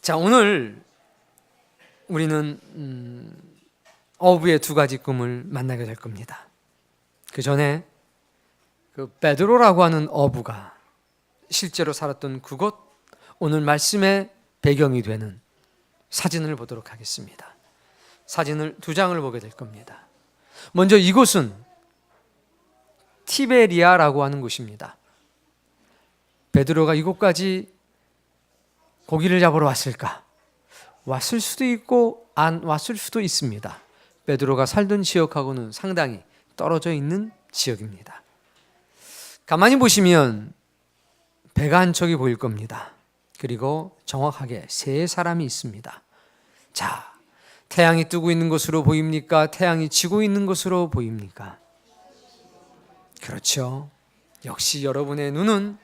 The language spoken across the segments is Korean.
자, 오늘 우리는 어부의 두 가지 꿈을 만나게 될 겁니다. 그 전에 그 베드로라고 하는 어부가 실제로 살았던 그곳, 오늘 말씀의 배경이 되는 사진을 보도록 하겠습니다. 사진을 두 장을 보게 될 겁니다. 먼저 이곳은 티베리아라고 하는 곳입니다. 베드로가 이곳까지 고기를 잡으러 왔을까? 왔을 수도 있고 안 왔을 수도 있습니다. 베드로가 살던 지역하고는 상당히 떨어져 있는 지역입니다. 가만히 보시면 배가 한 척이 보일 겁니다. 그리고 정확하게 세 사람이 있습니다. 자, 태양이 뜨고 있는 것으로 보입니까? 태양이 지고 있는 것으로 보입니까? 그렇죠. 역시 여러분의 눈은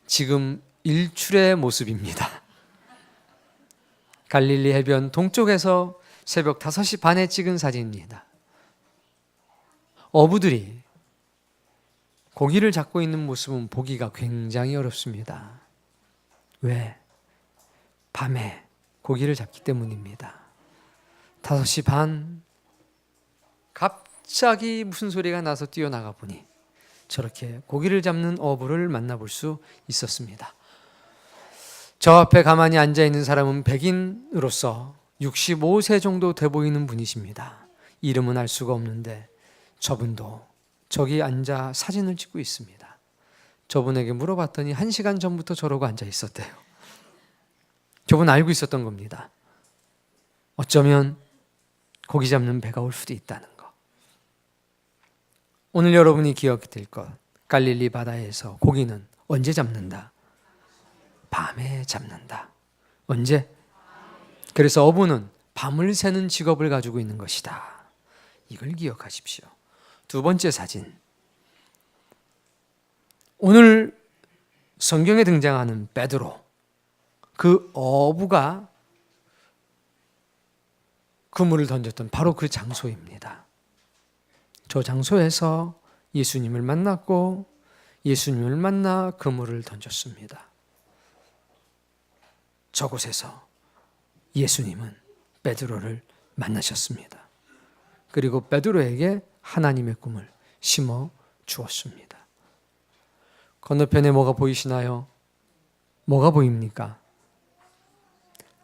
지금 일출의 모습입니다. 갈릴리 해변 동쪽에서 새벽 5시 반에 찍은 사진입니다. 어부들이 고기를 잡고 있는 모습은 보기가 굉장히 어렵습니다. 왜? 밤에 고기를 잡기 때문입니다. 5시 반, 갑자기 무슨 소리가 나서 뛰어나가 보니 저렇게 고기를 잡는 어부를 만나볼 수 있었습니다. 저 앞에 가만히 앉아있는 사람은 백인으로서 65세 정도 돼 보이는 분이십니다. 이름은 알 수가 없는데 저분도 저기 앉아 사진을 찍고 있습니다. 저분에게 물어봤더니 1시간 전부터 저러고 앉아 있었대요. 저분 알고 있었던 겁니다. 어쩌면 고기 잡는 배가 올 수도 있다는 거. 오늘 여러분이 기억될 것, 갈릴리 바다에서 고기는 언제 잡는다? 밤에 잡는다. 언제? 그래서 어부는 밤을 새는 직업을 가지고 있는 것이다. 이걸 기억하십시오. 두 번째 사진. 오늘 성경에 등장하는 베드로, 그 어부가 그물을 던졌던 바로 그 장소입니다. 저 장소에서 예수님을 만났고 예수님을 만나 그물을 던졌습니다. 저곳에서 예수님은 베드로를 만나셨습니다. 그리고 베드로에게 하나님의 꿈을 심어 주었습니다. 건너편에 뭐가 보이시나요? 뭐가 보입니까?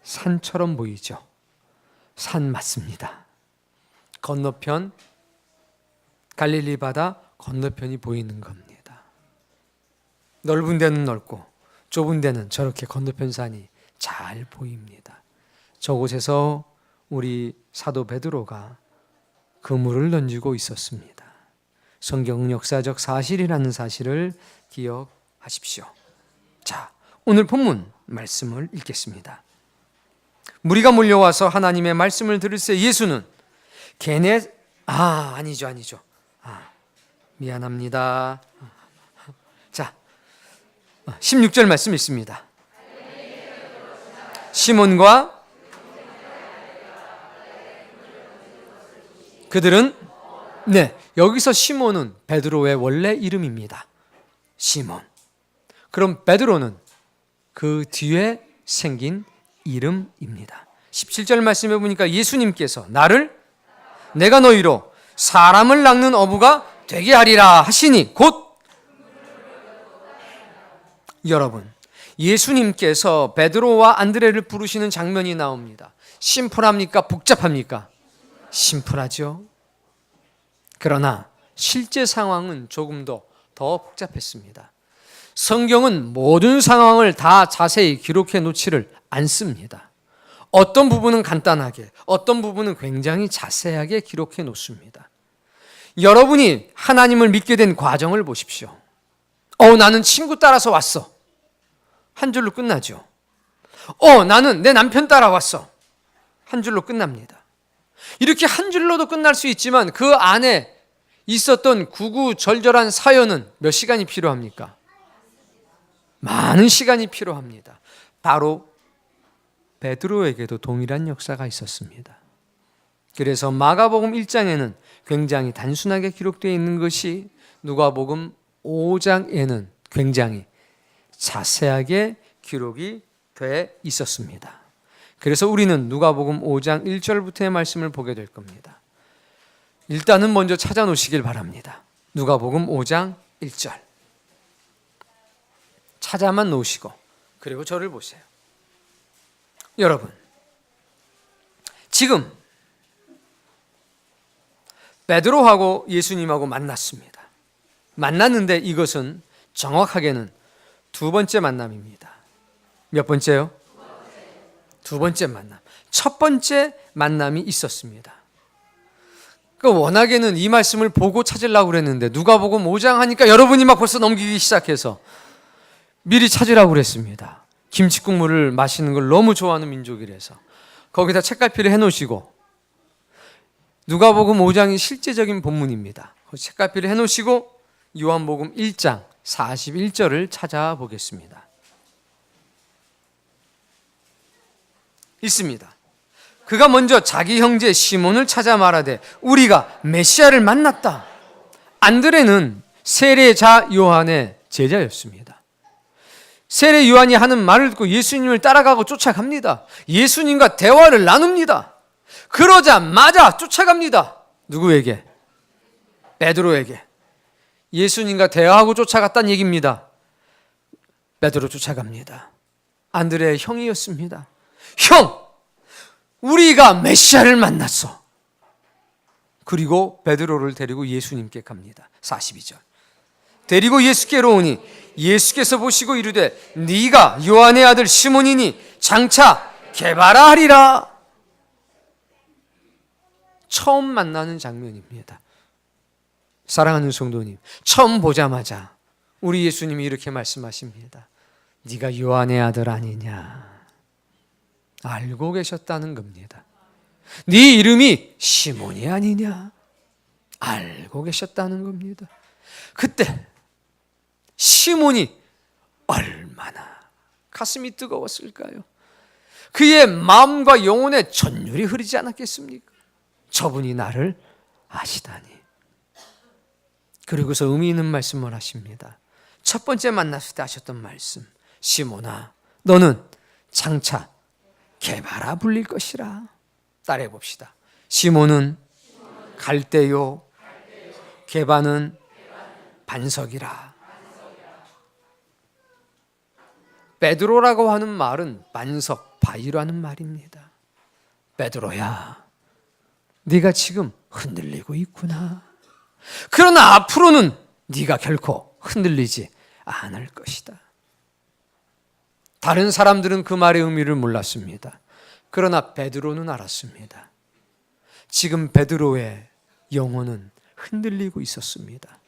산처럼 보이죠? 산 맞습니다. 건너편, 갈릴리 바다 건너편이 보이는 겁니다. 넓은 데는 넓고 좁은 데는 저렇게 건너편 산이 잘 보입니다. 저곳에서 우리 사도 베드로가 그물을 던지고 있었습니다. 성경 역사적 사실이라는 사실을 기억하십시오. 자, 오늘 본문 말씀을 읽겠습니다. 무리가 몰려와서 하나님의 말씀을 들을새 예수는 아니죠. 미안합니다. 자, 16절 말씀 있습니다. 시몬과 그들은 여기서 시몬은 베드로의 원래 이름입니다. 시몬. 그럼 베드로는 그 뒤에 생긴 이름입니다. 17절 말씀해 보니까 예수님께서 내가 너희로 사람을 낚는 어부가 되게 하리라 하시니 곧 여러분, 예수님께서 베드로와 안드레를 부르시는 장면이 나옵니다. 심플합니까? 복잡합니까? 심플하죠. 그러나 실제 상황은 조금 더 복잡했습니다. 성경은 모든 상황을 다 자세히 기록해 놓지를 않습니다. 어떤 부분은 간단하게, 어떤 부분은 굉장히 자세하게 기록해 놓습니다. 여러분이 하나님을 믿게 된 과정을 보십시오. 나는 친구 따라서 왔어. 한 줄로 끝나죠. 나는 내 남편 따라왔어. 한 줄로 끝납니다. 이렇게 한 줄로도 끝날 수 있지만 그 안에 있었던 구구절절한 사연은 몇 시간이 필요합니까? 많은 시간이 필요합니다. 바로 베드로에게도 동일한 역사가 있었습니다. 그래서 마가복음 1장에는 굉장히 단순하게 기록되어 있는 것이 누가복음 5장에는 굉장히 자세하게 기록이 돼 있었습니다. 그래서 우리는 누가복음 5장 1절부터의 말씀을 보게 될 겁니다. 일단은 먼저 찾아 놓으시길 바랍니다. 누가복음 5장 1절. 찾아만 놓으시고 그리고 저를 보세요. 여러분, 지금 베드로하고 예수님하고 만났습니다. 만났는데 이것은 정확하게는 두 번째 만남입니다. 몇 번째요? 두 번째 만남. 첫 번째 만남이 있었습니다. 워낙에는 이 말씀을 보고 찾으려고 그랬는데 누가복음 5장 하니까 여러분이 막 벌써 넘기기 시작해서 미리 찾으라고 그랬습니다. 김치국물을 마시는 걸 너무 좋아하는 민족이라서 거기다 책갈피를 해놓으시고, 누가복음 5장이 실제적인 본문입니다. 책갈피를 해놓으시고 요한복음 1장 41절을 찾아보겠습니다. 있습니다. 그가 먼저 자기 형제 시몬을 찾아 말하되 우리가 메시아를 만났다. 안드레는 세례자 요한의 제자였습니다. 세례 요한이 하는 말을 듣고 예수님을 따라가고 쫓아갑니다. 예수님과 대화를 나눕니다. 그러자마자 쫓아갑니다. 누구에게? 베드로에게. 예수님과 대화하고 쫓아갔다는 얘기입니다. 베드로 쫓아갑니다. 안드레의 형이었습니다. 형! 우리가 메시아를 만났어. 그리고 베드로를 데리고 예수님께 갑니다. 42절. 데리고 예수께로 오니 예수께서 보시고 이르되 네가 요한의 아들 시몬이니 장차 게바라 하리라. 처음 만나는 장면입니다. 사랑하는 성도님, 처음 보자마자 우리 예수님이 이렇게 말씀하십니다. 네가 요한의 아들 아니냐. 알고 계셨다는 겁니다. 네 이름이 시몬이 아니냐. 알고 계셨다는 겁니다. 그때 시몬이 얼마나 가슴이 뜨거웠을까요? 그의 마음과 영혼에 전율이 흐르지 않았겠습니까? 저분이 나를 아시다니. 그리고서 의미 있는 말씀을 하십니다. 첫 번째 만났을 때 하셨던 말씀. 시몬아, 너는 장차 게바라 불릴 것이라. 따라해 봅시다. 시몬은 갈대요, 게바는 반석이라. 베드로라고 하는 말은 반석, 바위라는 말입니다. 베드로야, 네가 지금 흔들리고 있구나. 그러나 앞으로는 네가 결코 흔들리지 않을 것이다. 다른 사람들은 그 말의 의미를 몰랐습니다. 그러나 베드로는 알았습니다. 지금 베드로의 영혼은 흔들리고 있었습니다.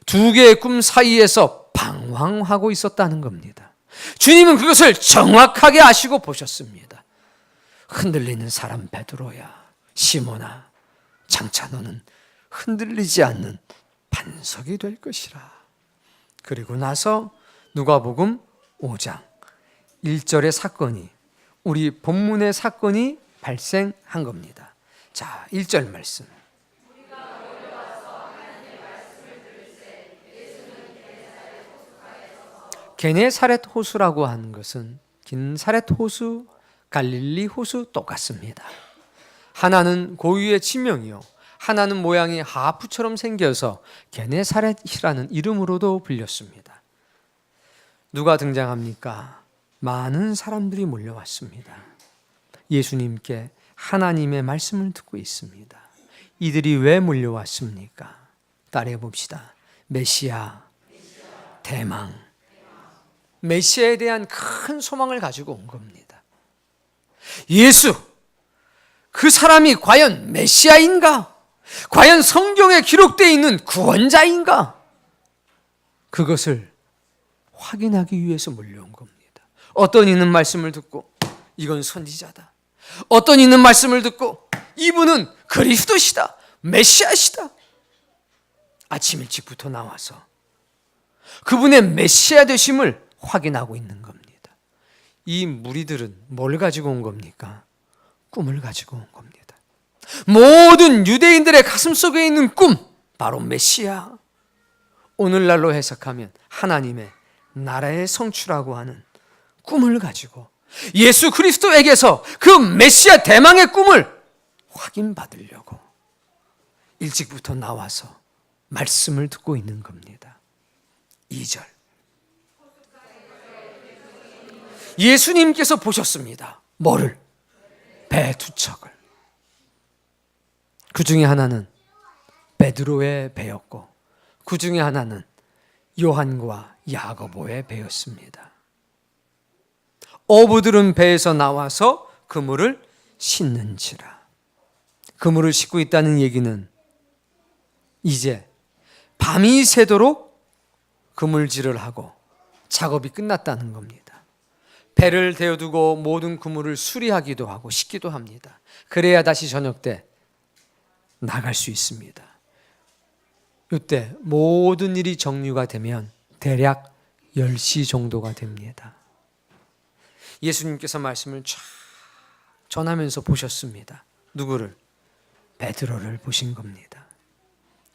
두 개의 꿈 사이에서 방황하고 있었다는 겁니다. 주님은 그것을 정확하게 아시고 보셨습니다. 흔들리는 사람 베드로야, 시몬아, 장차 너는 흔들리지 않는 반석이 될 것이라. 그리고 나서 누가복음 5장 1절의 사건이, 우리 본문의 사건이 발생한 겁니다. 자, 1절 말씀. 게네사렛 호수라고 하는 것은 긴사렛 호수, 갈릴리 호수 똑같습니다. 하나는 고유의 지명이요, 하나는 모양이 하프처럼 생겨서 게네사렛이라는 이름으로도 불렸습니다. 누가 등장합니까? 많은 사람들이 몰려왔습니다. 예수님께 하나님의 말씀을 듣고 있습니다. 이들이 왜 몰려왔습니까? 따라해 봅시다. 메시아, 대망. 메시아에 대한 큰 소망을 가지고 온 겁니다. 예수, 그 사람이 과연 메시아인가? 과연 성경에 기록되어 있는 구원자인가? 그것을 확인하기 위해서 몰려온 겁니다. 어떤 이는 말씀을 듣고 이건 선지자다. 어떤 이는 말씀을 듣고 이분은 그리스도시다, 메시아시다. 아침 일찍부터 나와서 그분의 메시아 되심을 확인하고 있는 겁니다. 이 무리들은 뭘 가지고 온 겁니까? 꿈을 가지고 온 겁니다. 모든 유대인들의 가슴 속에 있는 꿈, 바로 메시아. 오늘날로 해석하면 하나님의 나라의 성취라고 하는 꿈을 가지고 예수 그리스도에게서 그 메시아 대망의 꿈을 확인받으려고 일찍부터 나와서 말씀을 듣고 있는 겁니다. 2절. 예수님께서 보셨습니다. 뭐를? 배 두 척을. 그 중에 하나는 베드로의 배였고 그 중에 하나는 요한과 야고보의 배였습니다. 어부들은 배에서 나와서 그물을 싣는지라. 그물을 싣고 있다는 얘기는 이제 밤이 새도록 그물질을 하고 작업이 끝났다는 겁니다. 배를 대어두고 모든 그물을 수리하기도 하고 싣기도 합니다. 그래야 다시 저녁 때 나갈 수 있습니다. 이때 모든 일이 정리가 되면 대략 10시 정도가 됩니다. 예수님께서 말씀을 쫙 전하면서 보셨습니다. 누구를? 베드로를 보신 겁니다.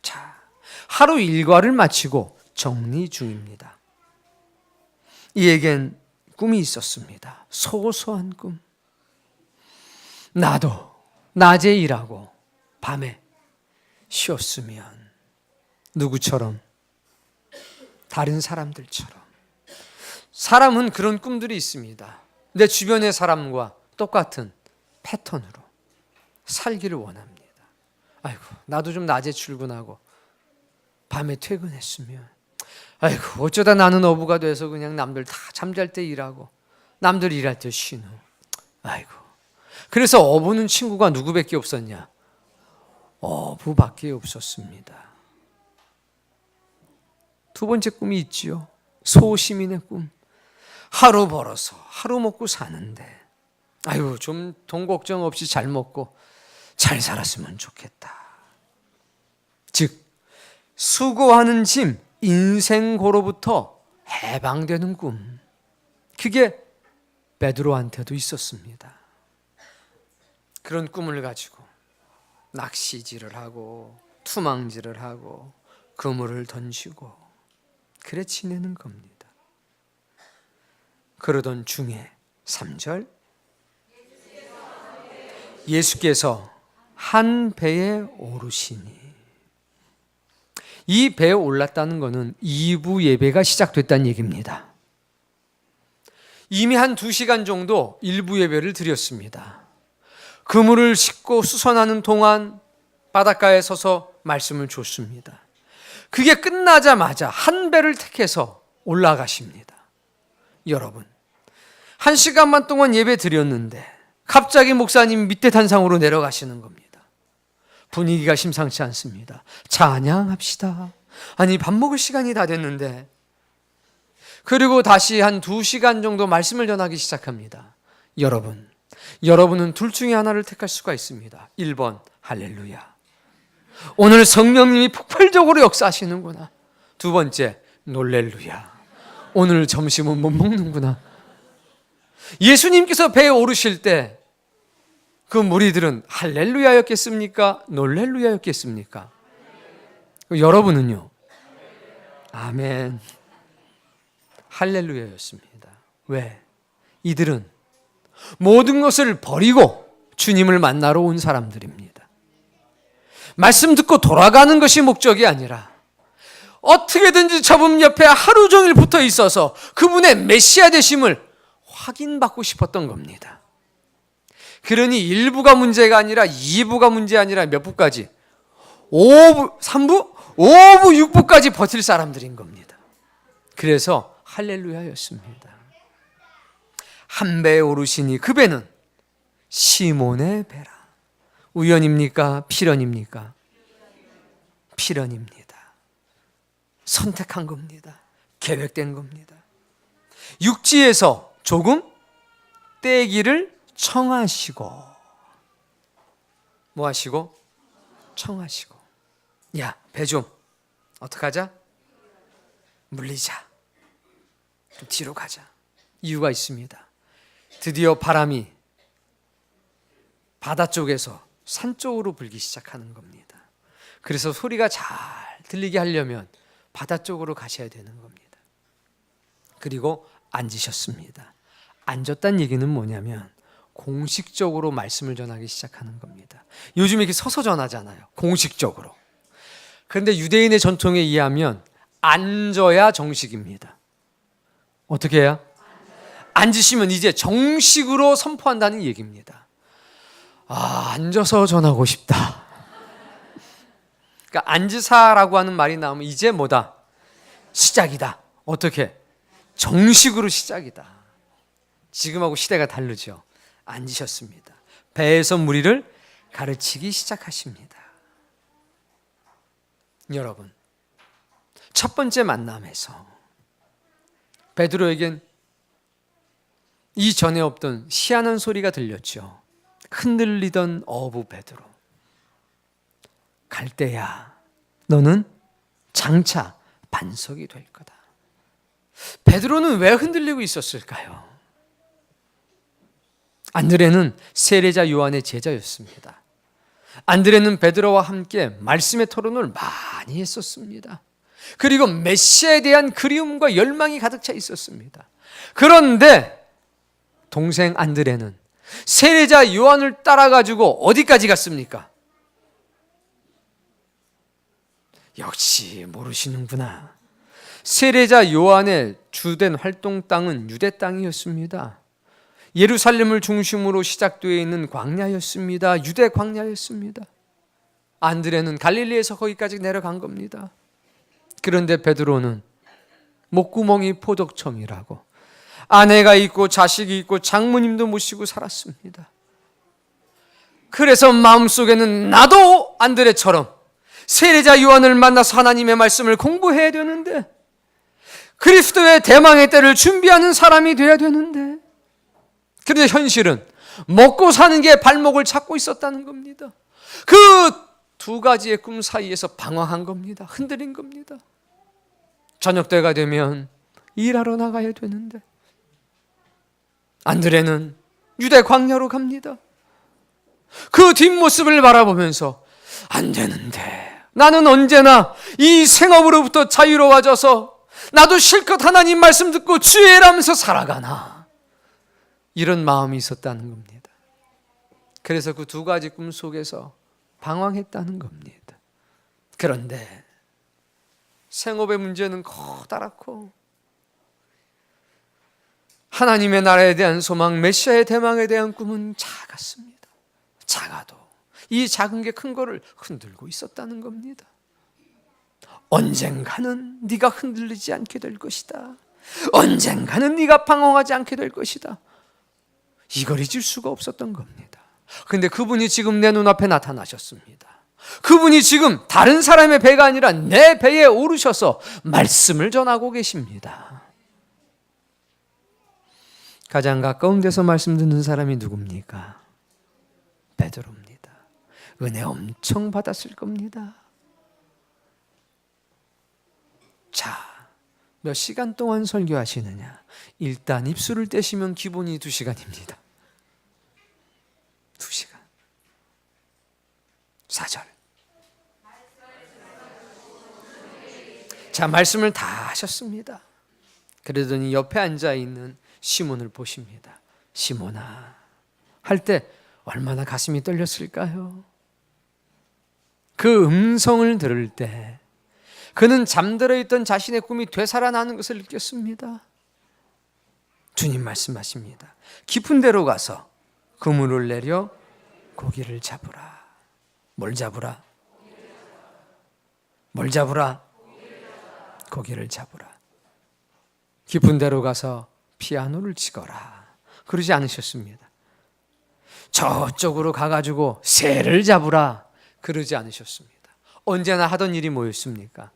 자, 하루 일과를 마치고 정리 중입니다. 이에겐 꿈이 있었습니다. 소소한 꿈. 나도 낮에 일하고 밤에 쉬었으면 누구처럼? 다른 사람들처럼. 사람은 그런 꿈들이 있습니다. 내 주변의 사람과 똑같은 패턴으로 살기를 원합니다. 아이고, 나도 좀 낮에 출근하고 밤에 퇴근했으면, 아이고, 어쩌다 나는 어부가 돼서 그냥 남들 다 잠잘 때 일하고 남들 일할 때 쉬노. 아이고. 그래서 어부는 친구가 누구밖에 없었냐? 어부밖에 없었습니다. 두 번째 꿈이 있지요. 소시민의 꿈. 하루 벌어서 하루 먹고 사는데, 아유, 좀 돈 걱정 없이 잘 먹고 잘 살았으면 좋겠다. 즉, 수고하는 짐, 인생고로부터 해방되는 꿈. 그게 베드로한테도 있었습니다. 그런 꿈을 가지고 낚시질을 하고 투망질을 하고 그물을 던지고 그래 지내는 겁니다. 그러던 중에 3절, 예수께서 한 배에 오르시니. 이 배에 올랐다는 것은 2부 예배가 시작됐다는 얘기입니다. 이미 한 2시간 정도 1부 예배를 드렸습니다. 그물을 싣고 수선하는 동안 바닷가에 서서 말씀을 줬습니다. 그게 끝나자마자 한 배를 택해서 올라가십니다. 여러분, 1시간만 동안 예배 드렸는데 갑자기 목사님 밑에 단상으로 내려가시는 겁니다. 분위기가 심상치 않습니다. 찬양합시다. 아니, 밥 먹을 시간이 다 됐는데. 그리고 다시 한 2시간 정도 말씀을 전하기 시작합니다. 여러분은 둘 중에 하나를 택할 수가 있습니다. 1번, 할렐루야. 오늘 성령님이 폭발적으로 역사하시는구나. 두 번째, 놀렐루야. 오늘 점심은 못 먹는구나. 예수님께서 배에 오르실 때 그 무리들은 할렐루야였겠습니까? 놀렐루야였겠습니까? 여러분은요? 아멘. 할렐루야였습니다. 왜? 이들은 모든 것을 버리고 주님을 만나러 온 사람들입니다. 말씀 듣고 돌아가는 것이 목적이 아니라 어떻게든지 저분 옆에 하루 종일 붙어 있어서 그분의 메시아 되심을 확인받고 싶었던 겁니다. 그러니 1부가 문제가 아니라 2부가 문제 아니라 몇 부까지? 5부, 3부? 5부, 6부까지 버틸 사람들인 겁니다. 그래서 할렐루야였습니다. 한 배에 오르시니 그 배는 시몬의 배라. 우연입니까? 필연입니까? 필연입니다. 선택한 겁니다. 계획된 겁니다. 육지에서 조금 떼기를 청하시고, 뭐 하시고? 청하시고. 야, 배 좀 어떡하자? 물리자. 좀 뒤로 가자. 이유가 있습니다. 드디어 바람이 바다 쪽에서 산 쪽으로 불기 시작하는 겁니다. 그래서 소리가 잘 들리게 하려면 바다 쪽으로 가셔야 되는 겁니다. 그리고 앉으셨습니다. 앉았다는 얘기는 뭐냐면 공식적으로 말씀을 전하기 시작하는 겁니다. 요즘 이렇게 서서 전하잖아요. 공식적으로. 그런데 유대인의 전통에 의하면 앉아야 정식입니다. 어떻게 해야? 앉으시면 이제 정식으로 선포한다는 얘기입니다. 앉아서 전하고 싶다. 그러니까 앉으사라고 하는 말이 나오면 이제 뭐다? 시작이다. 어떻게? 정식으로 시작이다. 지금하고 시대가 다르죠. 앉으셨습니다. 배에서 무리를 가르치기 시작하십니다. 여러분, 첫 번째 만남에서 베드로에겐 이전에 없던 희한한 소리가 들렸죠. 흔들리던 어부 베드로. 갈대야, 너는 장차 반석이 될 거다. 베드로는 왜 흔들리고 있었을까요? 안드레는 세례자 요한의 제자였습니다. 안드레는 베드로와 함께 말씀의 토론을 많이 했었습니다. 그리고 메시아에 대한 그리움과 열망이 가득 차 있었습니다. 그런데 동생 안드레는 세례자 요한을 따라가지고 어디까지 갔습니까? 역시 모르시는구나. 세례자 요한의 주된 활동 땅은 유대 땅이었습니다. 예루살렘을 중심으로 시작되어 있는 광야였습니다. 유대 광야였습니다. 안드레는 갈릴리에서 거기까지 내려간 겁니다. 그런데 베드로는 목구멍이 포도청이라고 아내가 있고 자식이 있고 장모님도 모시고 살았습니다. 그래서 마음속에는 나도 안드레처럼 세례자 요한을 만나서 하나님의 말씀을 공부해야 되는데, 그리스도의 대망의 때를 준비하는 사람이 되어야 되는데, 그런데 현실은 먹고 사는 게 발목을 잡고 있었다는 겁니다. 그 두 가지의 꿈 사이에서 방황한 겁니다. 흔들린 겁니다. 저녁 때가 되면 일하러 나가야 되는데 안드레는 유대 광야로 갑니다. 그 뒷모습을 바라보면서 안 되는데, 나는 언제나 이 생업으로부터 자유로워져서 나도 실컷 하나님 말씀 듣고 주의라면서 살아가나, 이런 마음이 있었다는 겁니다. 그래서 그 두 가지 꿈 속에서 방황했다는 겁니다. 그런데 생업의 문제는 커다랗고 하나님의 나라에 대한 소망, 메시아의 대망에 대한 꿈은 작았습니다. 작아도 이 작은 게 큰 거를 흔들고 있었다는 겁니다. 언젠가는 네가 흔들리지 않게 될 것이다. 언젠가는 네가 방황하지 않게 될 것이다. 이걸 잊을 수가 없었던 겁니다. 근데 그분이 지금 내 눈앞에 나타나셨습니다. 그분이 지금 다른 사람의 배가 아니라 내 배에 오르셔서 말씀을 전하고 계십니다. 가장 가까운 데서 말씀 듣는 사람이 누굽니까? 베드로입니다. 은혜 엄청 받았을 겁니다. 자, 몇 시간 동안 설교하시느냐? 일단 입술을 떼시면 기본이 2시간입니다. 2시간. 4절. 자, 말씀을 다 하셨습니다. 그러더니 옆에 앉아있는 시몬을 보십니다. 시몬아, 할 때 얼마나 가슴이 떨렸을까요? 그 음성을 들을 때 그는 잠들어 있던 자신의 꿈이 되살아나는 것을 느꼈습니다. 주님 말씀하십니다. 깊은 데로 가서 그물을 내려 고기를 잡으라. 뭘 잡으라? 뭘 잡으라? 고기를 잡으라. 깊은 데로 가서 피아노를 치거라. 그러지 않으셨습니다. 저쪽으로 가가지고 새를 잡으라. 그러지 않으셨습니다. 언제나 하던 일이 뭐였습니까?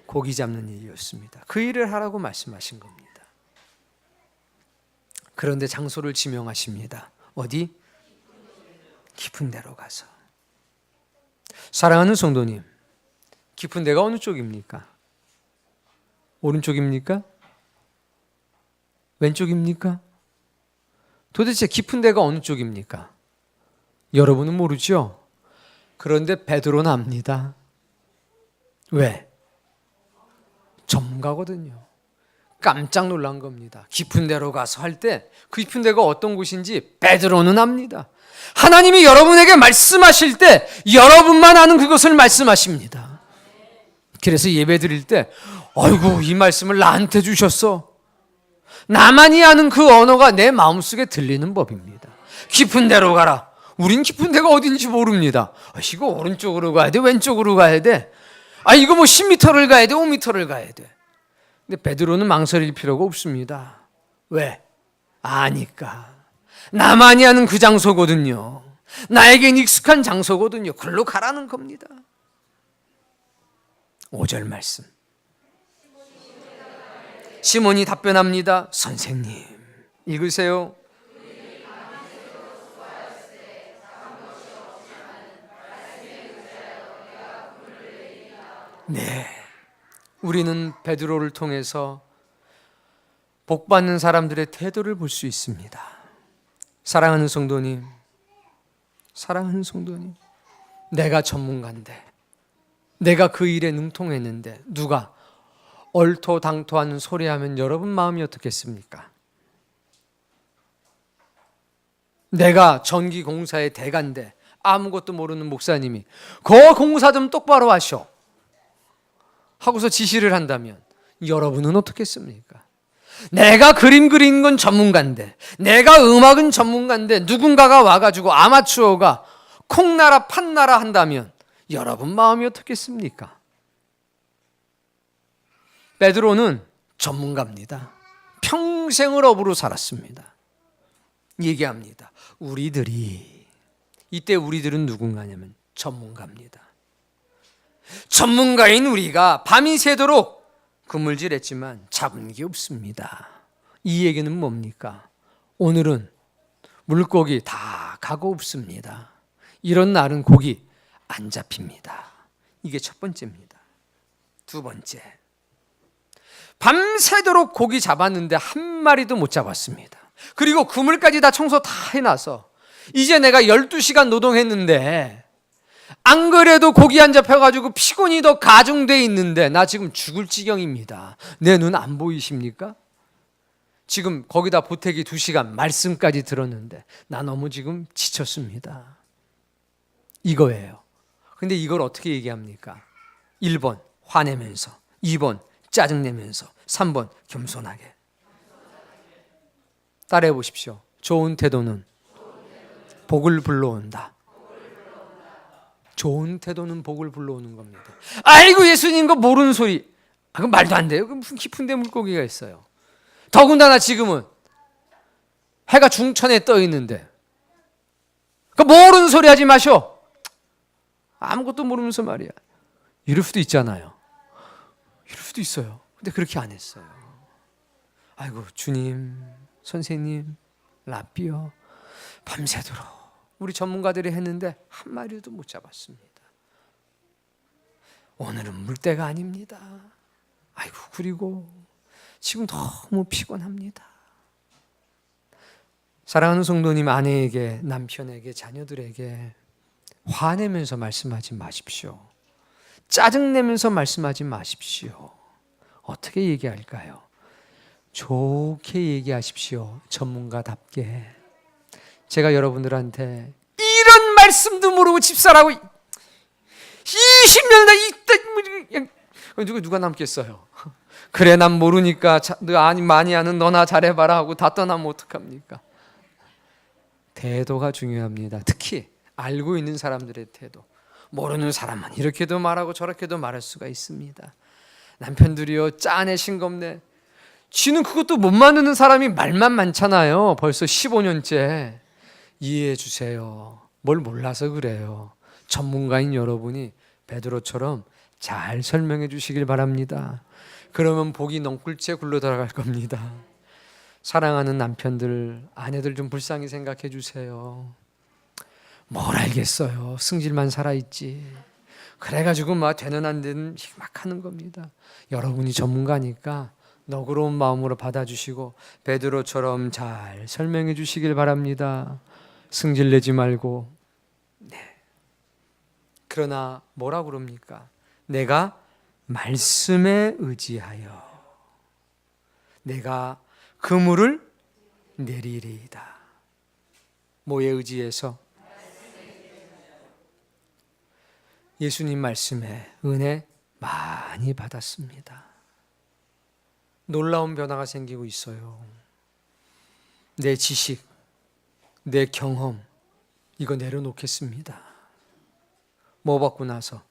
고기 잡는 일이었습니다. 그 일을 하라고 말씀하신 겁니다. 그런데 장소를 지명하십니다. 어디? 깊은 데로 가서. 사랑하는 성도님, 깊은 데가 어느 쪽입니까? 오른쪽입니까? 왼쪽입니까? 도대체 깊은 데가 어느 쪽입니까? 여러분은 모르죠? 그런데 베드로는 압니다. 왜? 전문가거든요. 깜짝 놀란 겁니다. 깊은 데로 가서 할 때 그 깊은 데가 어떤 곳인지 베드로는 압니다. 하나님이 여러분에게 말씀하실 때 여러분만 아는 그것을 말씀하십니다. 그래서 예배 드릴 때 아이고 이 말씀을 나한테 주셨어. 나만이 아는 그 언어가 내 마음속에 들리는 법입니다. 깊은 데로 가라. 우린 깊은 데가 어딘지 모릅니다. 이거 오른쪽으로 가야 돼? 왼쪽으로 가야 돼? 이거 뭐 10m를 가야 돼? 5m를 가야 돼? 근데 베드로는 망설일 필요가 없습니다. 왜? 아니까. 나만이 아는 그 장소거든요. 나에겐 익숙한 장소거든요. 글로 가라는 겁니다. 5절 말씀. 시몬이 답변합니다. 선생님, 읽으세요. 네, 우리는 베드로를 통해서 복받는 사람들의 태도를 볼 수 있습니다. 사랑하는 성도님, 내가 전문가인데, 내가 그 일에 능통했는데 누가 얼토당토하는 소리하면 여러분 마음이 어떻겠습니까? 내가 전기공사의 대가인데 아무것도 모르는 목사님이 그 공사 좀 똑바로 하셔 하고서 지시를 한다면 여러분은 어떻겠습니까? 내가 그림 그리는 건 전문가인데, 내가 음악은 전문가인데 누군가가 와가지고 아마추어가 콩나라 판나라 한다면 여러분 마음이 어떻겠습니까? 베드로는 전문가입니다. 평생을 업으로 살았습니다. 얘기합니다. 이때 우리들은 누군가냐면 전문가입니다. 전문가인 우리가 밤이 새도록 그물질했지만 잡은 게 없습니다. 이 얘기는 뭡니까? 오늘은 물고기 다 가고 없습니다. 이런 날은 고기 안 잡힙니다. 이게 첫 번째입니다. 두 번째, 밤새도록 고기 잡았는데 한 마리도 못 잡았습니다. 그리고 그물까지 다 청소 다 해놔서 이제 내가 12시간 노동했는데 안 그래도 고기 안 잡혀가지고 피곤이 더 가중돼 있는데 나 지금 죽을 지경입니다. 내 눈 안 보이십니까? 지금 거기다 보태기 2시간 말씀까지 들었는데 나 너무 지금 지쳤습니다. 이거예요. 근데 이걸 어떻게 얘기합니까? 1번 화내면서, 2번 짜증내면서, 3번 겸손하게. 따라해 보십시오. 좋은 태도는 복을 불러온다. 좋은 태도는 복을 불러오는 겁니다. 아이고 예수님 거 모르는 소리. 그건 말도 안 돼요. 무슨 깊은 데 물고기가 있어요. 더군다나 지금은 해가 중천에 떠 있는데 그 모르는 소리 하지 마셔. 아무것도 모르면서 말이야. 이럴 수도 있잖아요. 이럴 수도 있어요. 근데 그렇게 안 했어요. 아이고 주님, 선생님, 랍비요. 밤새도록 우리 전문가들이 했는데 한 마리도 못 잡았습니다. 오늘은 물때가 아닙니다. 아이고 그리고 지금 너무 피곤합니다. 사랑하는 성도님, 아내에게, 남편에게, 자녀들에게 화내면서 말씀하지 마십시오. 짜증내면서 말씀하지 마십시오. 어떻게 얘기할까요? 좋게 얘기하십시오. 전문가답게. 제가 여러분들한테 이런 말씀도 모르고 집사라고 20년 다 누가 남겠어요? 그래 난 모르니까 너 많이 아는 너나 잘해봐라 하고 다 떠나면 어떡합니까? 태도가 중요합니다. 특히 알고 있는 사람들의 태도. 모르는 사람은 이렇게도 말하고 저렇게도 말할 수가 있습니다. 남편들이요 짜네 싱겁네. 쥐는 그것도 못 만드는 사람이 말만 많잖아요. 벌써 15년째. 이해해 주세요. 뭘 몰라서 그래요. 전문가인 여러분이 베드로처럼 잘 설명해 주시길 바랍니다. 그러면 복이 넝굴째 굴러 들어갈 겁니다. 사랑하는 남편들, 아내들 좀 불쌍히 생각해 주세요. 뭘 알겠어요. 승질만 살아있지. 그래가지고 막 되는 안 되는 막 하는 겁니다. 여러분이 전문가니까 너그러운 마음으로 받아주시고 베드로처럼 잘 설명해 주시길 바랍니다. 승질내지 말고. 네. 그러나 뭐라 그럽니까? 내가 말씀에 의지하여. 내가 그물을 내리리이다. 뭐에 의지해서? 예수님 말씀에 은혜 많이 받았습니다. 놀라운 변화가 생기고 있어요. 내 지식, 내 경험, 이거 내려놓겠습니다. 뭐 받고 나서?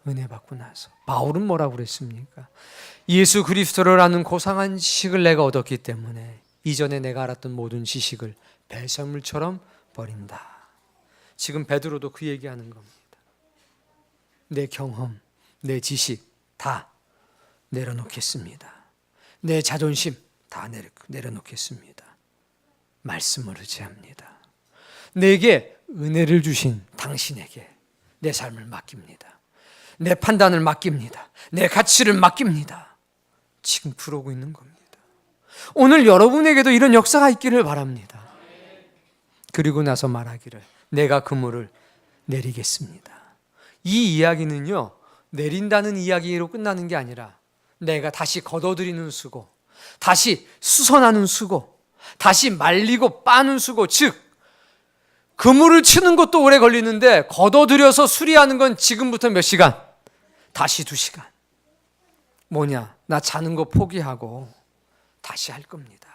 은혜 받고 나서. 바울은 뭐라고 그랬습니까? 예수 그리스도를 아는 고상한 지식을 내가 얻었기 때문에 이전에 내가 알았던 모든 지식을 배설물처럼 버린다. 지금 베드로도 그 얘기하는 겁니다. 내 경험, 내 지식 다 내려놓겠습니다. 내 자존심 다 내려놓겠습니다. 말씀을 의지합니다. 내게 은혜를 주신 당신에게 내 삶을 맡깁니다. 내 판단을 맡깁니다. 내 가치를 맡깁니다. 지금 그러고 있는 겁니다. 오늘 여러분에게도 이런 역사가 있기를 바랍니다. 그리고 나서 말하기를 내가 그물을 내리겠습니다. 이 이야기는요, 내린다는 이야기로 끝나는 게 아니라 내가 다시 걷어들이는 수고, 다시 수선하는 수고, 다시 말리고 빠는 수고, 즉 그물을 치는 것도 오래 걸리는데 걷어들여서 수리하는 건 지금부터 몇 시간? 다시 2시간. 뭐냐? 나 자는 거 포기하고 다시 할 겁니다.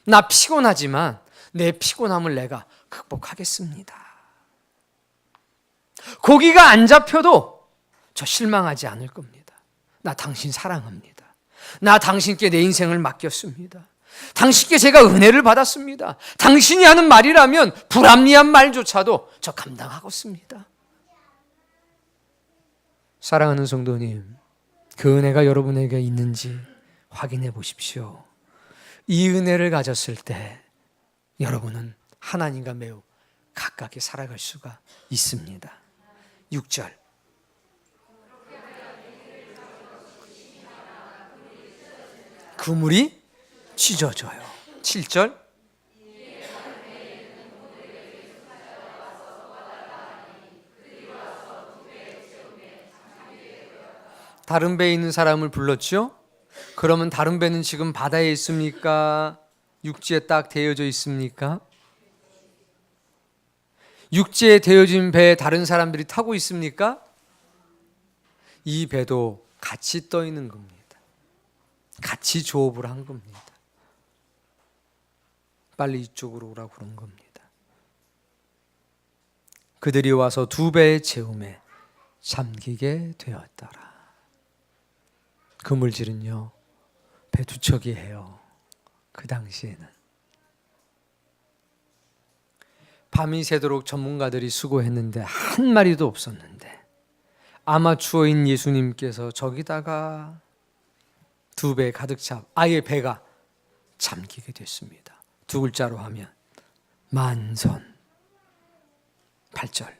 나 피곤하지만 내 피곤함을 내가 극복하겠습니다. 고기가 안 잡혀도 저 실망하지 않을 겁니다. 나 당신 사랑합니다. 나 당신께 내 인생을 맡겼습니다. 당신께 제가 은혜를 받았습니다. 당신이 하는 말이라면 불합리한 말조차도 저 감당하겠습니다. 사랑하는 성도님, 그 은혜가 여러분에게 있는지 확인해 보십시오. 이 은혜를 가졌을 때 여러분은 하나님과 매우 가깝게 살아갈 수가 있습니다. 6절. 그물이 찢어져요. 7절. 다른 배에 있는 사람을 불렀죠? 그러면 다른 배는 지금 바다에 있습니까? 육지에 딱 대어져 있습니까? 육지에 대어진 배에 다른 사람들이 타고 있습니까? 이 배도 같이 떠 있는 겁니다. 같이 조업을 한 겁니다. 빨리 이쪽으로 오라고 그런 겁니다. 그들이 와서 2배의 채움에 잠기게 되었더라. 그물질은요, 배 2척이 해요. 그 당시에는. 밤이 새도록 전문가들이 수고했는데 한 마리도 없었는데 아마추어인 예수님께서 저기다가 2배 가득 차 아예 배가 잠기게 됐습니다. 2글자로 하면 만선. 8절.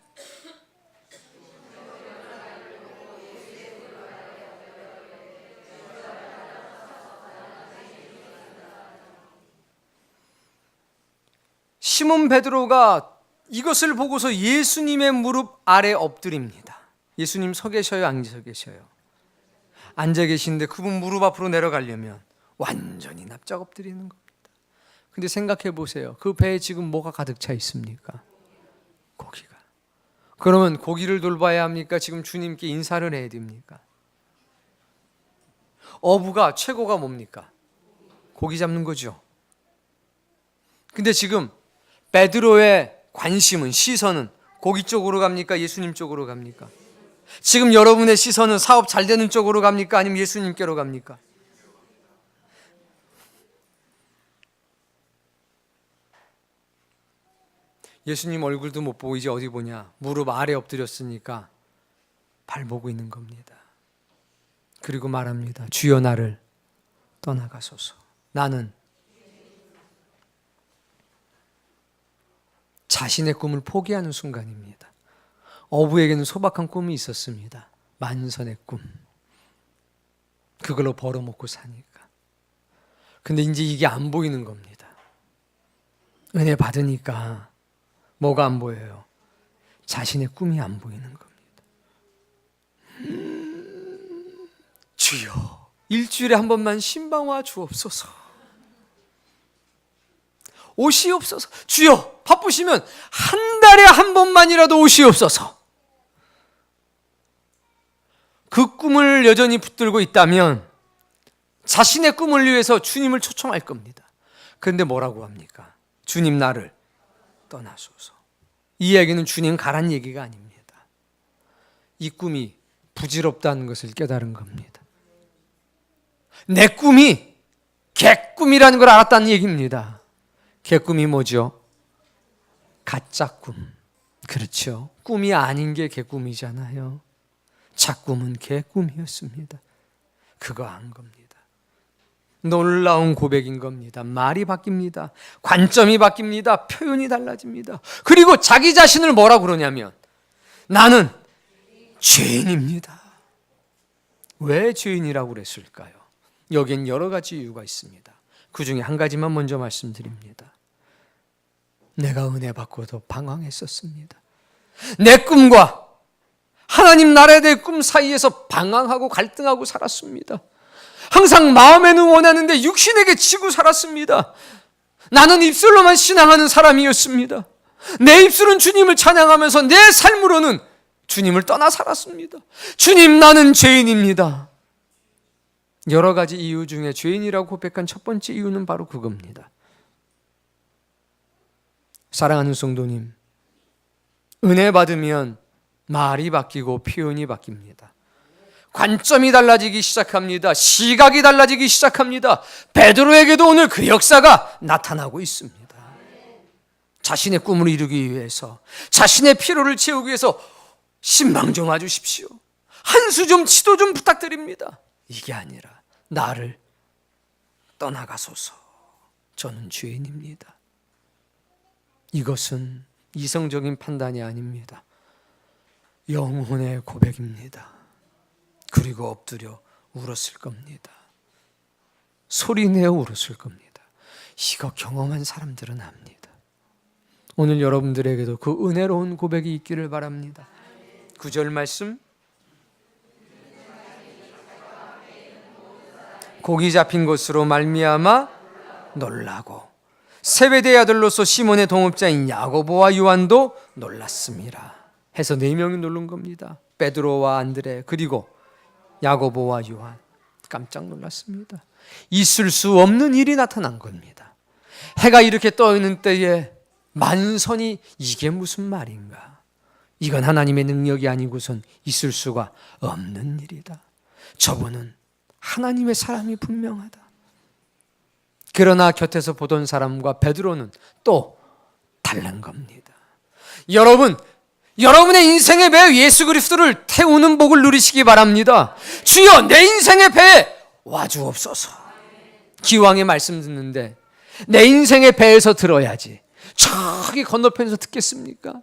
시몬 베드로가 이것을 보고서 예수님의 무릎 아래 엎드립니다. 예수님 서 계셔요? 앉아 계셔요? 앉아 계신데 그분 무릎 앞으로 내려가려면 완전히 납작 엎드리는 겁니다. 근데 생각해 보세요. 그 배에 지금 뭐가 가득 차 있습니까? 고기가. 그러면 고기를 돌봐야 합니까? 지금 주님께 인사를 해야 됩니까? 어부가 최고가 뭡니까? 고기 잡는 거죠. 근데 지금 베드로의 관심은, 시선은 고기 쪽으로 갑니까? 예수님 쪽으로 갑니까? 지금 여러분의 시선은 사업 잘 되는 쪽으로 갑니까? 아니면 예수님께로 갑니까? 예수님 얼굴도 못 보고 이제 어디 보냐? 무릎 아래 엎드렸으니까 발 보고 있는 겁니다. 그리고 말합니다. 주여 나를 떠나가소서. 나는 자신의 꿈을 포기하는 순간입니다. 어부에게는 소박한 꿈이 있었습니다. 만선의 꿈. 그걸로 벌어먹고 사니까. 근데 이제 이게 안 보이는 겁니다. 은혜 받으니까 뭐가 안 보여요? 자신의 꿈이 안 보이는 겁니다. 주여, 일주일에 한 번만 신방와 주옵소서. 오시옵소서. 주여, 바쁘시면 한 달에 한 번만이라도 오시옵소서. 그 꿈을 여전히 붙들고 있다면 자신의 꿈을 위해서 주님을 초청할 겁니다. 그런데 뭐라고 합니까? 주님, 나를 떠나소서. 이 이야기는 주님 가란 얘기가 아닙니다. 이 꿈이 부질없다는 것을 깨달은 겁니다. 내 꿈이 개꿈이라는 걸 알았다는 얘기입니다. 개꿈이 뭐죠? 가짜 꿈. 그렇죠. 꿈이 아닌 게 개꿈이잖아요. 자꿈은 개꿈이었습니다. 그거 안 겁니다. 놀라운 고백인 겁니다. 말이 바뀝니다. 관점이 바뀝니다. 표현이 달라집니다. 그리고 자기 자신을 뭐라 그러냐면 나는 죄인입니다. 왜 죄인이라고 그랬을까요? 여기엔 여러 가지 이유가 있습니다. 그 중에 한 가지만 먼저 말씀드립니다. 내가 은혜 받고도 방황했었습니다. 내 꿈과 하나님 나라에 대한 꿈 사이에서 방황하고 갈등하고 살았습니다. 항상 마음에는 원하는데 육신에게 지고 살았습니다. 나는 입술로만 신앙하는 사람이었습니다. 내 입술은 주님을 찬양하면서 내 삶으로는 주님을 떠나 살았습니다. 주님, 나는 죄인입니다. 여러 가지 이유 중에 죄인이라고 고백한 첫 번째 이유는 바로 그겁니다. 사랑하는 성도님, 은혜 받으면 말이 바뀌고 표현이 바뀝니다. 관점이 달라지기 시작합니다. 시각이 달라지기 시작합니다. 베드로에게도 오늘 그 역사가 나타나고 있습니다. 자신의 꿈을 이루기 위해서, 자신의 피로를 채우기 위해서 신방 좀 와주십시오. 한 수 좀 치도 좀 부탁드립니다. 이게 아니라 나를 떠나가소서. 저는 죄인입니다. 이것은 이성적인 판단이 아닙니다. 영혼의 고백입니다. 그리고 엎드려 울었을 겁니다. 소리내어 울었을 겁니다. 이거 경험한 사람들은 압니다. 오늘 여러분들에게도 그 은혜로운 고백이 있기를 바랍니다. 9절 말씀, 고기 잡힌 것으로 말미암아 놀라고 세베대의 아들로서 시몬의 동업자인 야고보와 요한도 놀랐습니다. 해서 4명이 놀란 겁니다. 베드로와 안드레 그리고 야고보와 요한 깜짝 놀랐습니다. 있을 수 없는 일이 나타난 겁니다. 해가 이렇게 떠 있는 때에 만선이 이게 무슨 말인가? 이건 하나님의 능력이 아니고선 있을 수가 없는 일이다. 저분은 하나님의 사람이 분명하다. 그러나 곁에서 보던 사람과 베드로는 또 다른 겁니다. 여러분의 인생의 배에 예수 그리스도를 태우는 복을 누리시기 바랍니다. 주여, 내 인생의 배에 와주옵소서. 기왕에 말씀 듣는데 내 인생의 배에서 들어야지. 저기 건너편에서 듣겠습니까?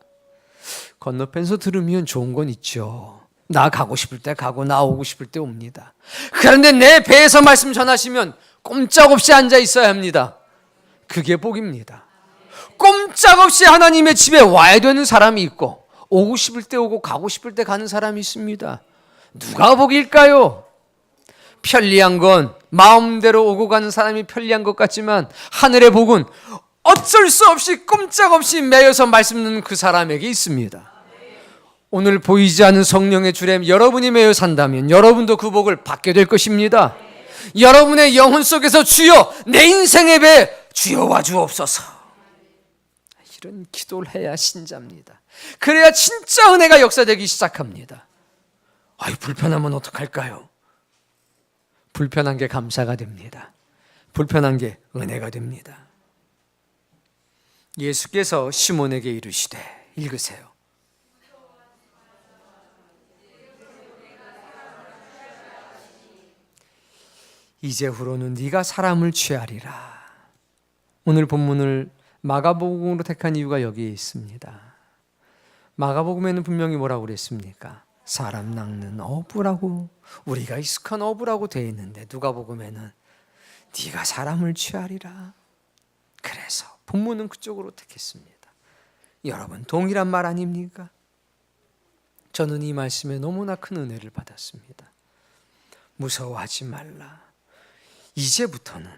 건너편에서 들으면 좋은 건 있죠. 나 가고 싶을 때 가고 나 오고 싶을 때 옵니다. 그런데 내 배에서 말씀 전하시면 꼼짝없이 앉아 있어야 합니다. 그게 복입니다. 꼼짝없이 하나님의 집에 와야 되는 사람이 있고 오고 싶을 때 오고 가고 싶을 때 가는 사람이 있습니다. 누가 복일까요? 편리한 건 마음대로 오고 가는 사람이 편리한 것 같지만 하늘의 복은 어쩔 수 없이 꼼짝없이 매여서 말씀 듣는 그 사람에게 있습니다. 오늘 보이지 않는 성령의 줄에 여러분이 매여 산다면 여러분도 그 복을 받게 될 것입니다. 여러분의 영혼 속에서 주여, 내 인생의 배 주여 와주옵소서. 이런 기도를 해야 신자입니다. 그래야 진짜 은혜가 역사되기 시작합니다. 불편하면 어떡할까요? 불편한 게 감사가 됩니다. 불편한 게 은혜가 됩니다. 예수께서 시몬에게 이르시되, 읽으세요. 이제후로는 네가 사람을 취하리라. 오늘 본문을 마가복음으로 택한 이유가 여기에 있습니다. 마가복음에는 분명히 뭐라고 그랬습니까? 사람 낚는 어부라고, 우리가 익숙한 어부라고 되어 있는데 누가복음에는 네가 사람을 취하리라. 그래서 본문은 그쪽으로 택했습니다. 여러분, 동일한 말 아닙니까? 저는 이 말씀에 너무나 큰 은혜를 받았습니다. 무서워하지 말라. 이제부터는,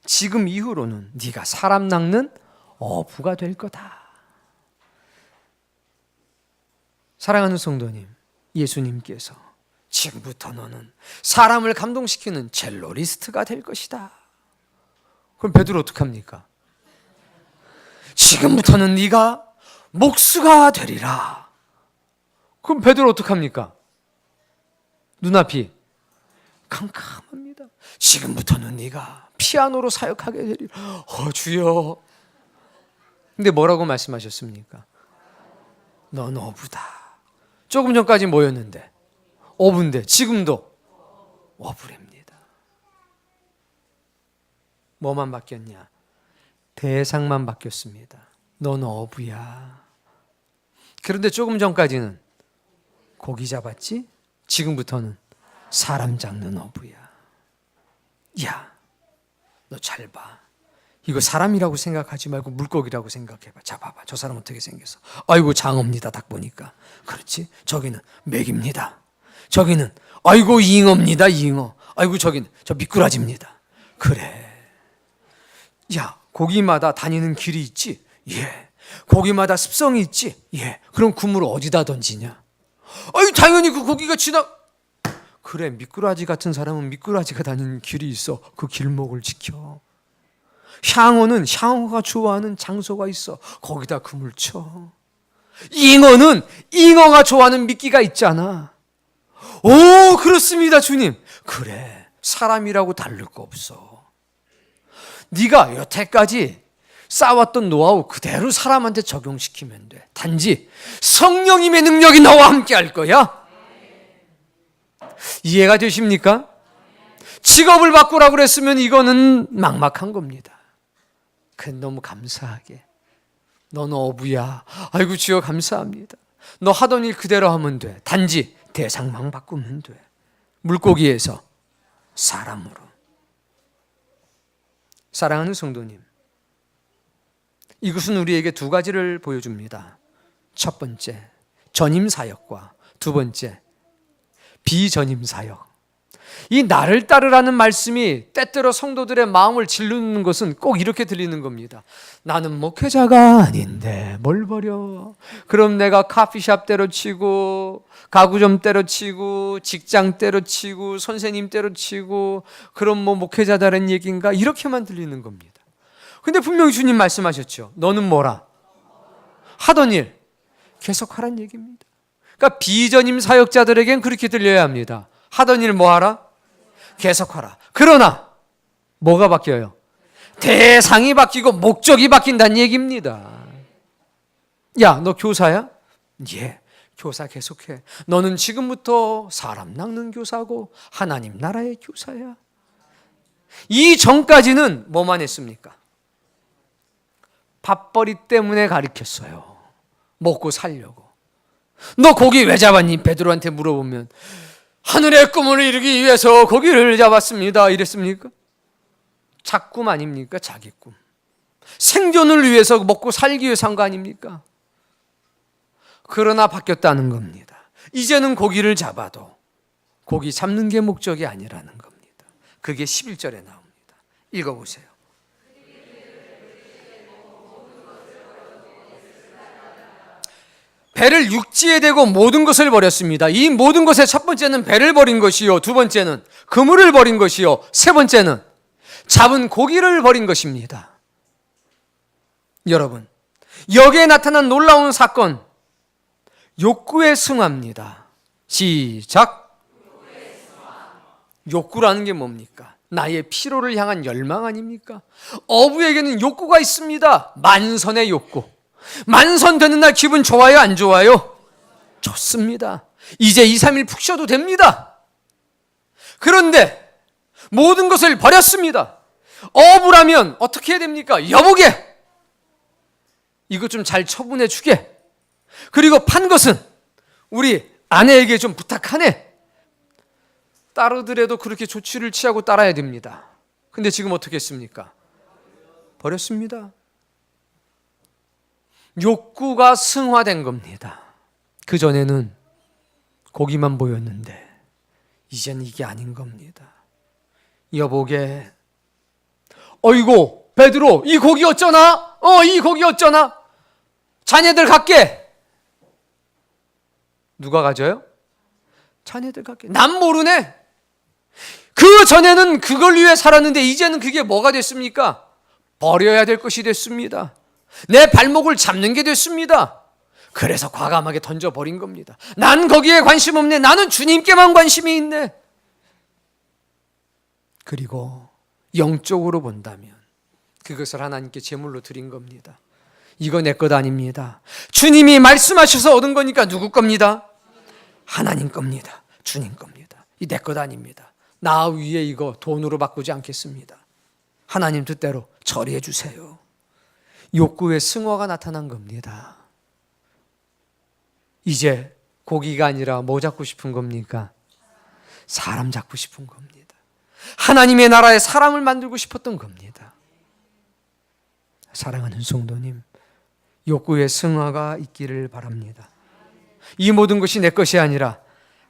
지금 이후로는 네가 사람 낚는 어부가 될 거다. 사랑하는 성도님, 예수님께서 지금부터 너는 사람을 감동시키는 첼로리스트가 될 것이다. 그럼 베드로 어떡합니까? 지금부터는 네가 목수가 되리라. 그럼 베드로 어떡합니까? 눈앞이 캄캄합니다. 지금부터는 네가 피아노로 사역하게 되리라. 주여. 근데 뭐라고 말씀하셨습니까? 넌 어부다. 조금 전까지 뭐였는데? 어부인데 지금도 어부랍니다. 뭐만 바뀌었냐? 대상만 바뀌었습니다. 넌 어부야. 그런데 조금 전까지는 고기 잡았지? 지금부터는 사람 잡는 어부야. 야, 너 잘 봐. 이거 사람이라고 생각하지 말고 물고기라고 생각해봐. 자, 봐봐. 저 사람 어떻게 생겼어? 아이고, 장어입니다. 딱 보니까. 그렇지? 저기는 맥입니다. 저기는 아이고, 잉어입니다. 잉어. 아이고, 저기는 저 미꾸라지입니다. 그래. 야, 고기마다 다니는 길이 있지? 예. 고기마다 습성이 있지? 예. 그럼 그물을 어디다 던지냐? 아유, 당연히 그 고기가 그래, 미꾸라지 같은 사람은 미꾸라지가 다니는 길이 있어. 그 길목을 지켜. 향어는 향어가 좋아하는 장소가 있어. 거기다 그물 쳐. 잉어는 잉어가 좋아하는 미끼가 있잖아. 오, 그렇습니다, 주님. 그래, 사람이라고 다를 거 없어. 네가 여태까지 쌓아왔던 노하우 그대로 사람한테 적용시키면 돼. 단지 성령님의 능력이 너와 함께 할 거야. 이해가 되십니까? 직업을 바꾸라고 그랬으면 이거는 막막한 겁니다. 근데 너무 감사하게 넌 어부야. 아이고, 주여 감사합니다. 너 하던 일 그대로 하면 돼. 단지 대상만 바꾸면 돼. 물고기에서 사람으로. 사랑하는 성도님, 이것은 우리에게 두 가지를 보여줍니다. 첫 번째, 전임 사역과 두 번째, 비전임 사역. 이 나를 따르라는 말씀이 때때로 성도들의 마음을 질르는 것은 꼭 이렇게 들리는 겁니다. 나는 목회자가 아닌데 뭘 버려? 그럼 내가 커피숍 때려치고, 가구점 때려치고, 직장 때려치고, 선생님 때려치고, 그럼 뭐 목회자다라는 얘기인가? 이렇게만 들리는 겁니다. 근데 분명히 주님 말씀하셨죠. 너는 뭐라? 하던 일 계속하란 얘기입니다. 그러니까 비전임 사역자들에겐 그렇게 들려야 합니다. 하던 일 뭐하라? 계속하라. 그러나 뭐가 바뀌어요? 대상이 바뀌고 목적이 바뀐다는 얘기입니다. 야, 너 교사야? 예, 교사 계속해. 너는 지금부터 사람 낚는 교사고 하나님 나라의 교사야. 이 전까지는 뭐만 했습니까? 밥벌이 때문에 가르쳤어요. 먹고 살려고. 너 고기 왜 잡았니? 베드로한테 물어보면 하늘의 꿈을 이루기 위해서 고기를 잡았습니다. 이랬습니까? 자꿈 아닙니까? 자기 꿈. 생존을 위해서 먹고 살기 위해서 한 거 아닙니까? 그러나 바뀌었다는 겁니다. 이제는 고기를 잡아도 고기 잡는 게 목적이 아니라는 겁니다. 그게 11절에 나옵니다. 읽어보세요. 배를 육지에 대고 모든 것을 버렸습니다. 이 모든 것의 첫 번째는 배를 버린 것이요, 두 번째는 그물을 버린 것이요, 세 번째는 잡은 고기를 버린 것입니다. 여러분, 여기에 나타난 놀라운 사건, 욕구의 승화입니다. 시작. 욕구라는 게 뭡니까? 나의 피로를 향한 열망 아닙니까? 어부에게는 욕구가 있습니다. 만선의 욕구. 만선 되는 날 기분 좋아요, 안 좋아요? 좋습니다. 이제 2, 3일 푹 쉬어도 됩니다. 그런데 모든 것을 버렸습니다. 어부라면 어떻게 해야 됩니까? 여보게, 이거 좀 잘 처분해 주게. 그리고 판 것은 우리 아내에게 좀 부탁하네. 따르더라도 그렇게 조치를 취하고 따라야 됩니다. 근데 지금 어떻게 했습니까? 버렸습니다. 욕구가 승화된 겁니다. 그전에는 고기만 보였는데 이젠 이게 아닌 겁니다. 여보게, 어이고 베드로, 이 고기 어쩌나? 이 고기 어쩌나? 자네들 갖게. 누가 가져요? 자네들 갖게. 난 모르네. 그 전에는 그걸 위해 살았는데 이제는 그게 뭐가 됐습니까? 버려야 될 것이 됐습니다. 내 발목을 잡는 게 됐습니다. 그래서 과감하게 던져버린 겁니다. 난 거기에 관심 없네. 나는 주님께만 관심이 있네. 그리고 영적으로 본다면 그것을 하나님께 제물로 드린 겁니다. 이거 내 것 아닙니다. 주님이 말씀하셔서 얻은 거니까 누구 겁니다? 하나님 겁니다. 주님 겁니다. 이 내 것 아닙니다. 나 위에 이거 돈으로 바꾸지 않겠습니다. 하나님 뜻대로 처리해 주세요. 욕구의 승화가 나타난 겁니다. 이제 고기가 아니라 뭐 잡고 싶은 겁니까? 사람 잡고 싶은 겁니다. 하나님의 나라에 사람을 만들고 싶었던 겁니다. 사랑하는 성도님, 욕구의 승화가 있기를 바랍니다. 이 모든 것이 내 것이 아니라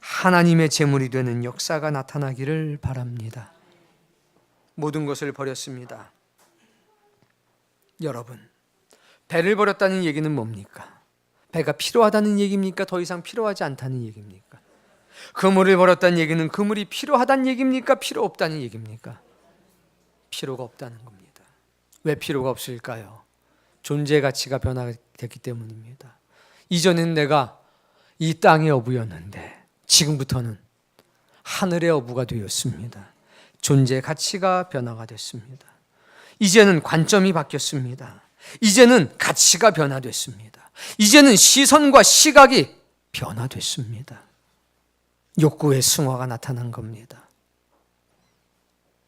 하나님의 제물이 되는 역사가 나타나기를 바랍니다. 모든 것을 버렸습니다. 여러분, 배를 버렸다는 얘기는 뭡니까? 배가 필요하다는 얘기입니까? 더 이상 필요하지 않다는 얘기입니까? 그물을 버렸다는 얘기는 그물이 필요하다는 얘기입니까? 필요 없다는 얘기입니까? 필요가 없다는 겁니다. 왜 필요가 없을까요? 존재 가치가 변화됐기 때문입니다. 이전엔 내가 이 땅의 어부였는데 지금부터는 하늘의 어부가 되었습니다. 존재 가치가 변화가 됐습니다. 이제는 관점이 바뀌었습니다. 이제는 가치가 변화됐습니다. 이제는 시선과 시각이 변화됐습니다. 욕구의 승화가 나타난 겁니다.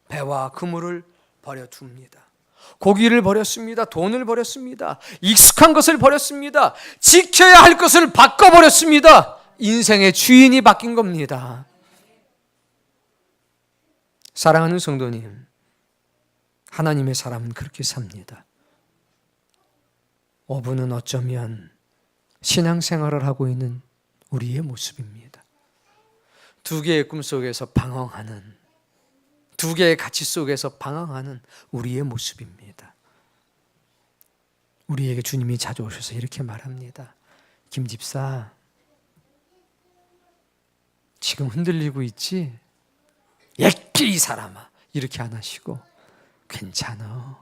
배와 그물을 버려둡니다. 고기를 버렸습니다. 돈을 버렸습니다. 익숙한 것을 버렸습니다. 지켜야 할 것을 바꿔버렸습니다. 인생의 주인이 바뀐 겁니다. 사랑하는 성도님, 하나님의 사람은 그렇게 삽니다. 어부는 어쩌면 신앙생활을 하고 있는 우리의 모습입니다. 두 개의 꿈 속에서 방황하는, 두 개의 가치 속에서 방황하는 우리의 모습입니다. 우리에게 주님이 찾아오셔서 이렇게 말합니다. 김 집사, 지금 흔들리고 있지? 예끼 이 사람아, 이렇게 안 하시고 괜찮아,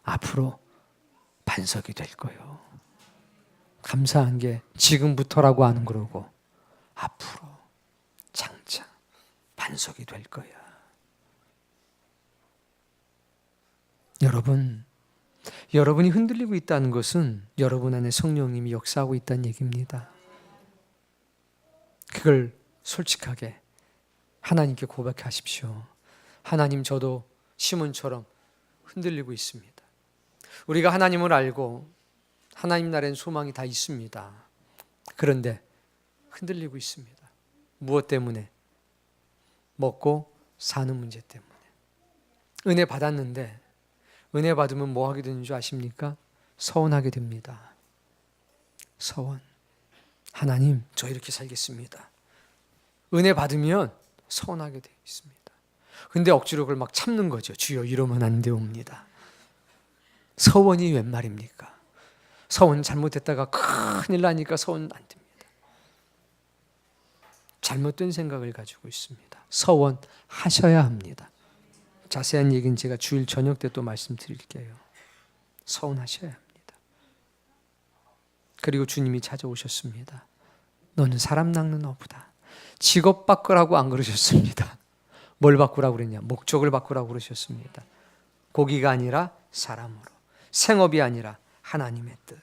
앞으로 반석이 될 거요. 감사한 게 지금부터라고 하는 거라고, 앞으로 장차 반석이 될 거야. 여러분이 흔들리고 있다는 것은 여러분 안에 성령님이 역사하고 있다는 얘기입니다. 그걸 솔직하게 하나님께 고백하십시오. 하나님, 저도 시몬처럼 흔들리고 있습니다. 우리가 하나님을 알고 하나님 나라엔 소망이 다 있습니다. 그런데 흔들리고 있습니다. 무엇 때문에? 먹고 사는 문제 때문에. 은혜 받았는데 은혜 받으면 뭐 하게 되는 줄 아십니까? 서운하게 됩니다. 서운. 하나님, 저 이렇게 살겠습니다. 은혜 받으면 서운하게 되어 있습니다. 근데 억지로 그걸 막 참는 거죠. 주여, 이러면 안 되옵니다. 서원이 웬 말입니까? 서원 잘못했다가 큰일 나니까 서원 안 됩니다. 잘못된 생각을 가지고 있습니다. 서원하셔야 합니다. 자세한 얘기는 제가 주일 저녁 때 또 말씀드릴게요. 서운하셔야 합니다. 그리고 주님이 찾아오셨습니다. 너는 사람 낚는 어부다. 직업 바꾸라고 안 그러셨습니다. 뭘 바꾸라고 그랬냐? 목적을 바꾸라고 그러셨습니다. 고기가 아니라 사람으로, 생업이 아니라 하나님의 뜻.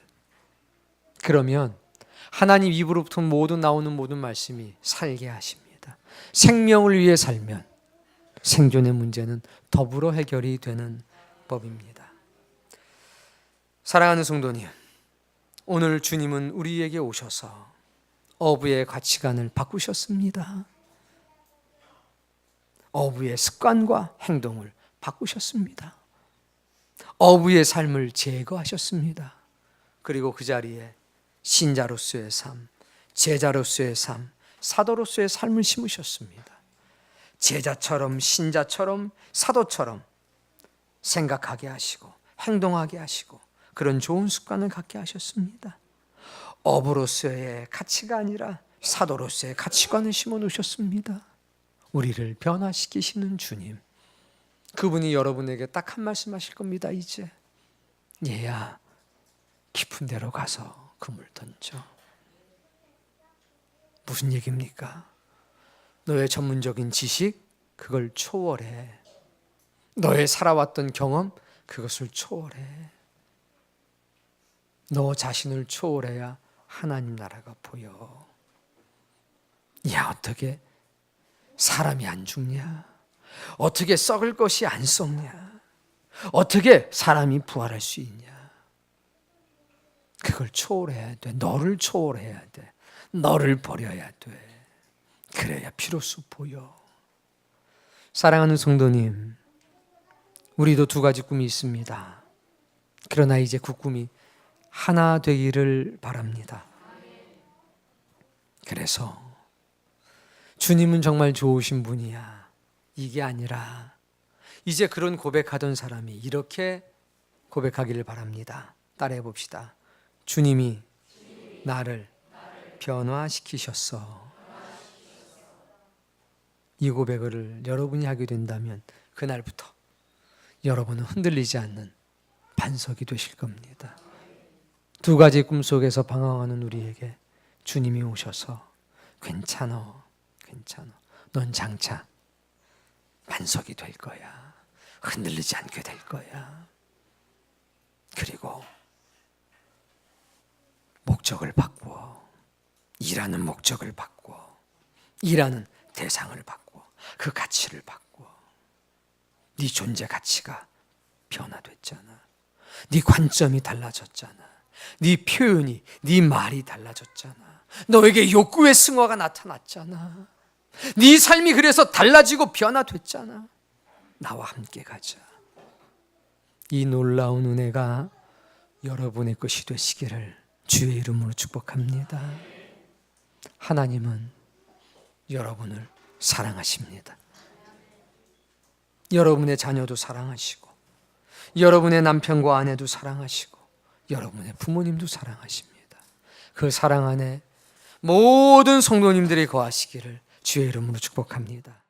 그러면 하나님 입으로부터 나오는 모든 말씀이 살게 하십니다. 생명을 위해 살면 생존의 문제는 더불어 해결이 되는 법입니다. 사랑하는 성도님, 오늘 주님은 우리에게 오셔서 어부의 가치관을 바꾸셨습니다. 어부의 습관과 행동을 바꾸셨습니다. 어부의 삶을 제거하셨습니다. 그리고 그 자리에 신자로서의 삶, 제자로서의 삶, 사도로서의 삶을 심으셨습니다. 제자처럼, 신자처럼, 사도처럼 생각하게 하시고 행동하게 하시고 그런 좋은 습관을 갖게 하셨습니다. 어부로서의 가치가 아니라 사도로서의 가치관을 심어 놓으셨습니다. 우리를 변화시키시는 주님, 그분이 여러분에게 딱 한 말씀 하실 겁니다. 이제 얘야, 깊은 데로 가서 그물 던져. 무슨 얘기입니까? 너의 전문적인 지식, 그걸 초월해. 너의 살아왔던 경험, 그것을 초월해. 너 자신을 초월해야 하나님 나라가 보여. 야, 어떻게 사람이 안 죽냐? 어떻게 썩을 것이 안 썩냐? 어떻게 사람이 부활할 수 있냐? 그걸 초월해야 돼. 너를 초월해야 돼. 너를 버려야 돼. 그래야 비로소 보여. 사랑하는 성도님, 우리도 두 가지 꿈이 있습니다. 그러나 이제 그 꿈이 하나 되기를 바랍니다. 그래서 주님은 정말 좋으신 분이야, 이게 아니라 이제 그런 고백하던 사람이 이렇게 고백하기를 바랍니다. 따라해 봅시다. 주님이 나를 변화시키셨어. 이 고백을 여러분이 하게 된다면 그날부터 여러분은 흔들리지 않는 반석이 되실 겁니다. 두 가지 꿈속에서 방황하는 우리에게 주님이 오셔서 괜찮아, 괜찮아. 넌 장차 반석이 될 거야. 흔들리지 않게 될 거야. 그리고 목적을 바꾸어. 일하는 목적을 바꾸어. 일하는 대상을 바꾸어. 그 가치를 바꾸어. 네 존재 가치가 변화됐잖아. 네 관점이 달라졌잖아. 네 표현이, 네 말이 달라졌잖아. 너에게 욕구의 승화가 나타났잖아. 네 삶이 그래서 달라지고 변화됐잖아. 나와 함께 가자. 이 놀라운 은혜가 여러분의 것이 되시기를 주의 이름으로 축복합니다. 하나님은 여러분을 사랑하십니다. 여러분의 자녀도 사랑하시고, 여러분의 남편과 아내도 사랑하시고, 여러분의 부모님도 사랑하십니다. 그 사랑 안에 모든 성도님들이 거하시기를 주의 이름으로 축복합니다.